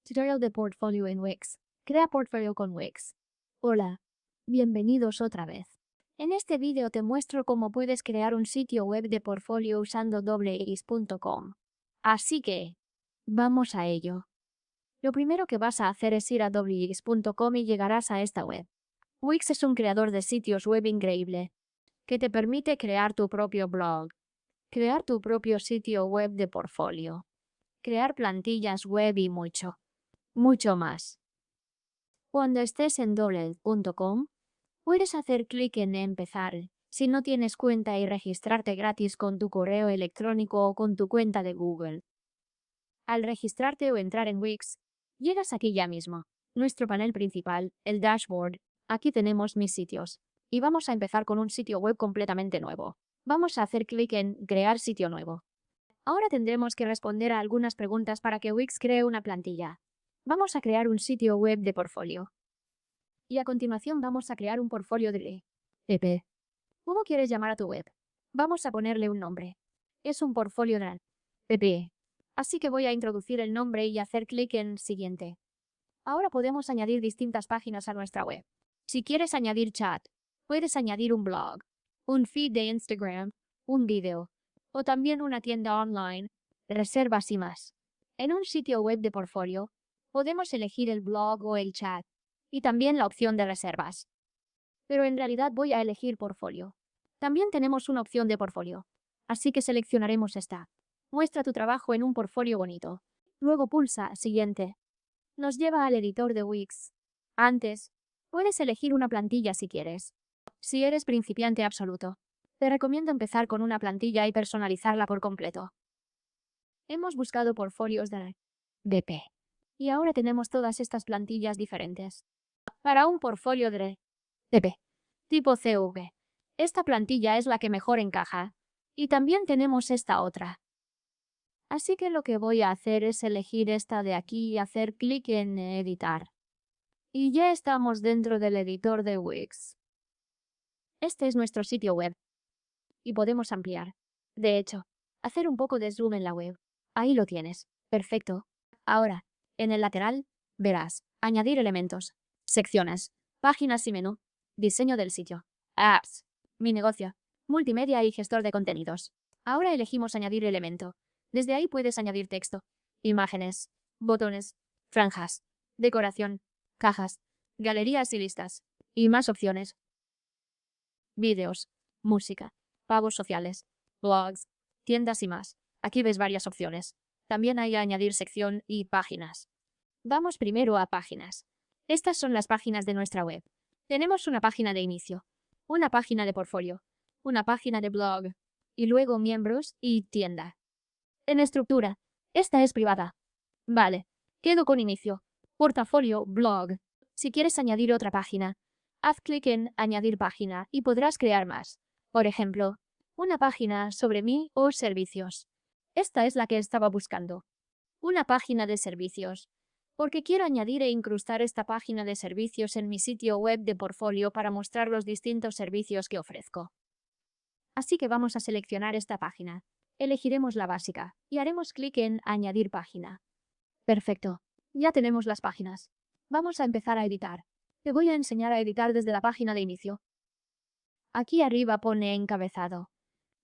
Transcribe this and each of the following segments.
Tutorial de portfolio en Wix. Crea portfolio con Wix. Hola, bienvenidos otra vez. En este vídeo te muestro cómo puedes crear un sitio web de portfolio usando wx.com. Así que, vamos a ello. Lo primero que vas a hacer es ir a wx.com y llegarás a esta web. Wix es un creador de sitios web increíble, que te permite crear tu propio blog, crear tu propio sitio web de portfolio, crear plantillas web y mucho más. Cuando estés en wix.com, puedes hacer clic en Empezar si no tienes cuenta y registrarte gratis con tu correo electrónico o con tu cuenta de Google. Al registrarte o entrar en Wix, llegas aquí ya mismo. Nuestro panel principal, el dashboard. Aquí tenemos mis sitios. Y vamos a empezar con un sitio web completamente nuevo. Vamos a hacer clic en Crear sitio nuevo. Ahora tendremos que responder a algunas preguntas para que Wix cree una plantilla. Vamos a crear un sitio web de portfolio. Y a continuación vamos a crear un portfolio de PP. ¿Cómo quieres llamar a tu web? Vamos a ponerle un nombre. Es un portfolio de PP. Así que voy a introducir el nombre y hacer clic en Siguiente. Ahora podemos añadir distintas páginas a nuestra web. Si quieres añadir chat, puedes añadir un blog, un feed de Instagram, un vídeo, o también una tienda online, reservas y más. En un sitio web de portfolio, podemos elegir el blog o el chat, y también la opción de reservas. Pero en realidad voy a elegir portfolio. También tenemos una opción de portfolio, así que seleccionaremos esta. Muestra tu trabajo en un portfolio bonito. Luego pulsa Siguiente. Nos lleva al editor de Wix. Antes, puedes elegir una plantilla si quieres. Si eres principiante absoluto, te recomiendo empezar con una plantilla y personalizarla por completo. Hemos buscado portfolios de BP. Y ahora tenemos todas estas plantillas diferentes. Para un portfolio de BP, tipo CV, esta plantilla es la que mejor encaja. Y también tenemos esta otra. Así que lo que voy a hacer es elegir esta de aquí y hacer clic en Editar. Y ya estamos dentro del editor de Wix. Este es nuestro sitio web. Y podemos ampliar. De hecho, hacer un poco de zoom en la web. Ahí lo tienes. Perfecto. Ahora, en el lateral, verás Añadir elementos, secciones, páginas y menú, diseño del sitio, apps, mi negocio, multimedia y gestor de contenidos. Ahora elegimos añadir elemento. Desde ahí puedes añadir texto, imágenes, botones, franjas, decoración, cajas, galerías y listas, y más opciones. Vídeos, música, pagos sociales, blogs, tiendas y más. Aquí ves varias opciones. También hay añadir sección y páginas. Vamos primero a páginas. Estas son las páginas de nuestra web. Tenemos una página de inicio, una página de portfolio, una página de blog, y luego miembros y tienda. En estructura, esta es privada. Vale, quedo con inicio, portafolio, blog. Si quieres añadir otra página, haz clic en Añadir página y podrás crear más. Por ejemplo, una página sobre mí o servicios. Esta es la que estaba buscando. Una página de servicios. Porque quiero añadir e incrustar esta página de servicios en mi sitio web de portfolio para mostrar los distintos servicios que ofrezco. Así que vamos a seleccionar esta página. Elegiremos la básica y haremos clic en Añadir página. Perfecto. Ya tenemos las páginas. Vamos a empezar a editar. Te voy a enseñar a editar desde la página de inicio. Aquí arriba pone encabezado.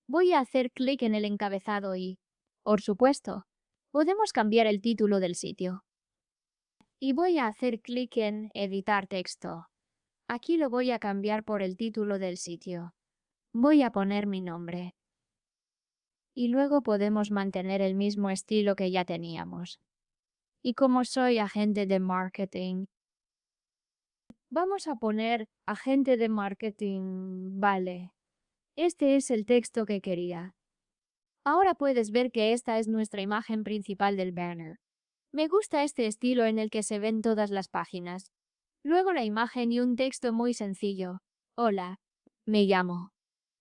Voy a hacer clic en el encabezado y, por supuesto, podemos cambiar el título del sitio. Y voy a hacer clic en Editar texto. Aquí lo voy a cambiar por el título del sitio. Voy a poner mi nombre. Y luego podemos mantener el mismo estilo que ya teníamos. Y como soy agente de marketing, vamos a poner agente de marketing. Vale. Este es el texto que quería. Ahora puedes ver que esta es nuestra imagen principal del banner. Me gusta este estilo en el que se ven todas las páginas. Luego la imagen y un texto muy sencillo. Hola, me llamo.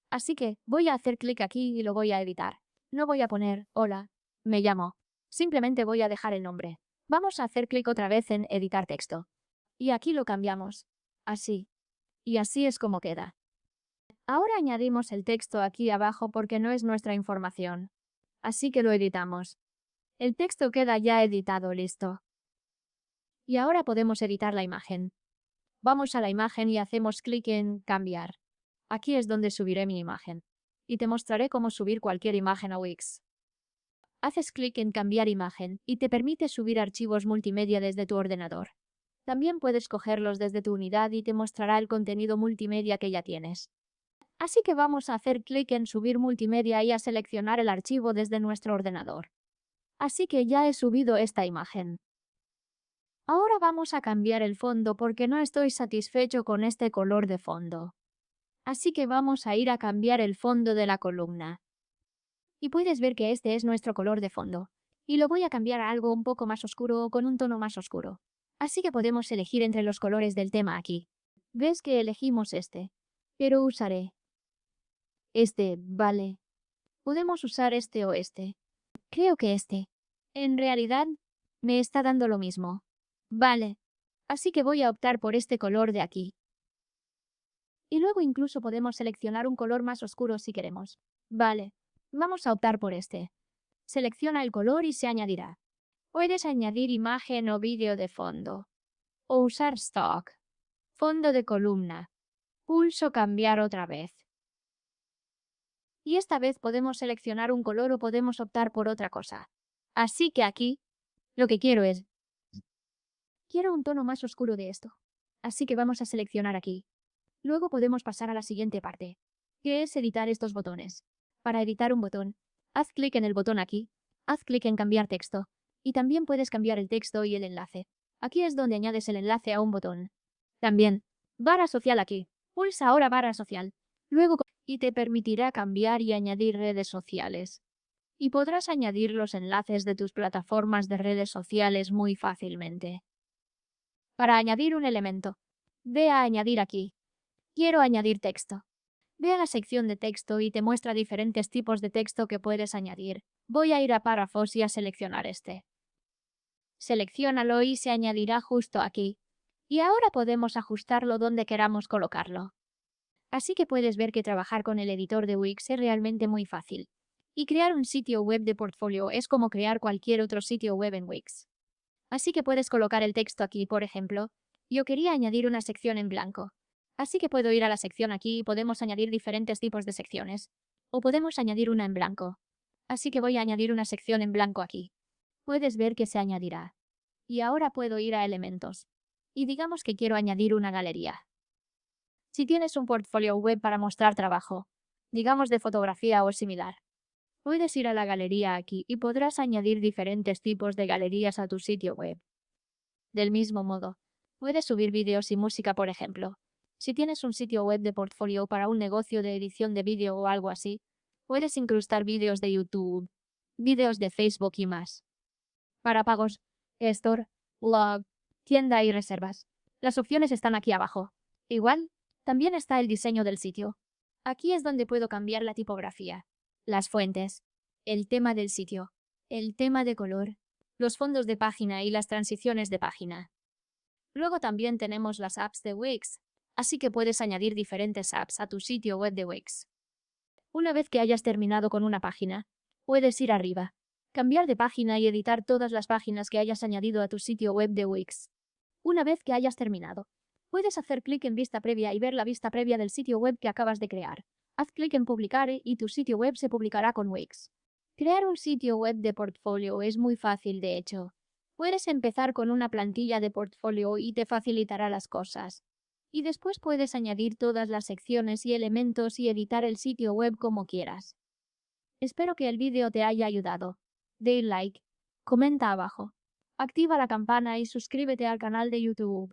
Así que voy a hacer clic aquí y lo voy a editar. No voy a poner hola, me llamo. Simplemente voy a dejar el nombre. Vamos a hacer clic otra vez en editar texto. Y aquí lo cambiamos. Así. Y así es como queda. Ahora añadimos el texto aquí abajo porque no es nuestra información. Así que lo editamos. El texto queda ya editado, listo. Y ahora podemos editar la imagen. Vamos a la imagen y hacemos clic en Cambiar. Aquí es donde subiré mi imagen. Y te mostraré cómo subir cualquier imagen a Wix. Haces clic en Cambiar imagen y te permite subir archivos multimedia desde tu ordenador. También puedes cogerlos desde tu unidad y te mostrará el contenido multimedia que ya tienes. Así que vamos a hacer clic en Subir multimedia y a seleccionar el archivo desde nuestro ordenador. Así que ya he subido esta imagen. Ahora vamos a cambiar el fondo porque no estoy satisfecho con este color de fondo. Así que vamos a ir a cambiar el fondo de la columna. Y puedes ver que este es nuestro color de fondo. Y lo voy a cambiar a algo un poco más oscuro o con un tono más oscuro. Así que podemos elegir entre los colores del tema aquí. ¿Ves que elegimos este? Pero usaré este, vale. Podemos usar este o este. Creo que este. En realidad, me está dando lo mismo. Vale. Así que voy a optar por este color de aquí. Y luego incluso podemos seleccionar un color más oscuro si queremos. Vale. Vamos a optar por este. Selecciona el color y se añadirá. Puedes añadir imagen o vídeo de fondo. O usar stock. Fondo de columna. Pulso cambiar otra vez. Y esta vez podemos seleccionar un color o podemos optar por otra cosa. Así que aquí, lo que quiero es... Quiero un tono más oscuro de esto. Así que vamos a seleccionar aquí. Luego podemos pasar a la siguiente parte, que es editar estos botones. Para editar un botón, haz clic en el botón aquí, haz clic en cambiar texto, y también puedes cambiar el texto y el enlace. Aquí es donde añades el enlace a un botón. También, barra social aquí. Pulsa ahora barra social. Luego y te permitirá cambiar y añadir redes sociales. Y podrás añadir los enlaces de tus plataformas de redes sociales muy fácilmente. Para añadir un elemento, ve a añadir aquí. Quiero añadir texto. Ve a la sección de texto y te muestra diferentes tipos de texto que puedes añadir. Voy a ir a párrafos y a seleccionar este. Selecciónalo y se añadirá justo aquí. Y ahora podemos ajustarlo donde queramos colocarlo. Así que puedes ver que trabajar con el editor de Wix es realmente muy fácil. Y crear un sitio web de portfolio es como crear cualquier otro sitio web en Wix. Así que puedes colocar el texto aquí, por ejemplo. Yo quería añadir una sección en blanco. Así que puedo ir a la sección aquí y podemos añadir diferentes tipos de secciones. O podemos añadir una en blanco. Así que voy a añadir una sección en blanco aquí. Puedes ver que se añadirá. Y ahora puedo ir a elementos. Y digamos que quiero añadir una galería. Si tienes un portfolio web para mostrar trabajo, digamos de fotografía o similar, puedes ir a la galería aquí y podrás añadir diferentes tipos de galerías a tu sitio web. Del mismo modo, puedes subir vídeos y música, por ejemplo. Si tienes un sitio web de portfolio para un negocio de edición de vídeo o algo así, puedes incrustar vídeos de YouTube, vídeos de Facebook y más. Para pagos, Store, Blog, tienda y reservas. Las opciones están aquí abajo. Igual, también está el diseño del sitio. Aquí es donde puedo cambiar la tipografía, las fuentes, el tema del sitio, el tema de color, los fondos de página y las transiciones de página. Luego también tenemos las apps de Wix, así que puedes añadir diferentes apps a tu sitio web de Wix. Una vez que hayas terminado con una página, puedes ir arriba, cambiar de página y editar todas las páginas que hayas añadido a tu sitio web de Wix. Una vez que hayas terminado, puedes hacer clic en vista previa y ver la vista previa del sitio web que acabas de crear. Haz clic en publicar y tu sitio web se publicará con Wix. Crear un sitio web de portfolio es muy fácil, de hecho. Puedes empezar con una plantilla de portfolio y te facilitará las cosas. Y después puedes añadir todas las secciones y elementos y editar el sitio web como quieras. Espero que el vídeo te haya ayudado. Dale like, comenta abajo, activa la campana y suscríbete al canal de YouTube.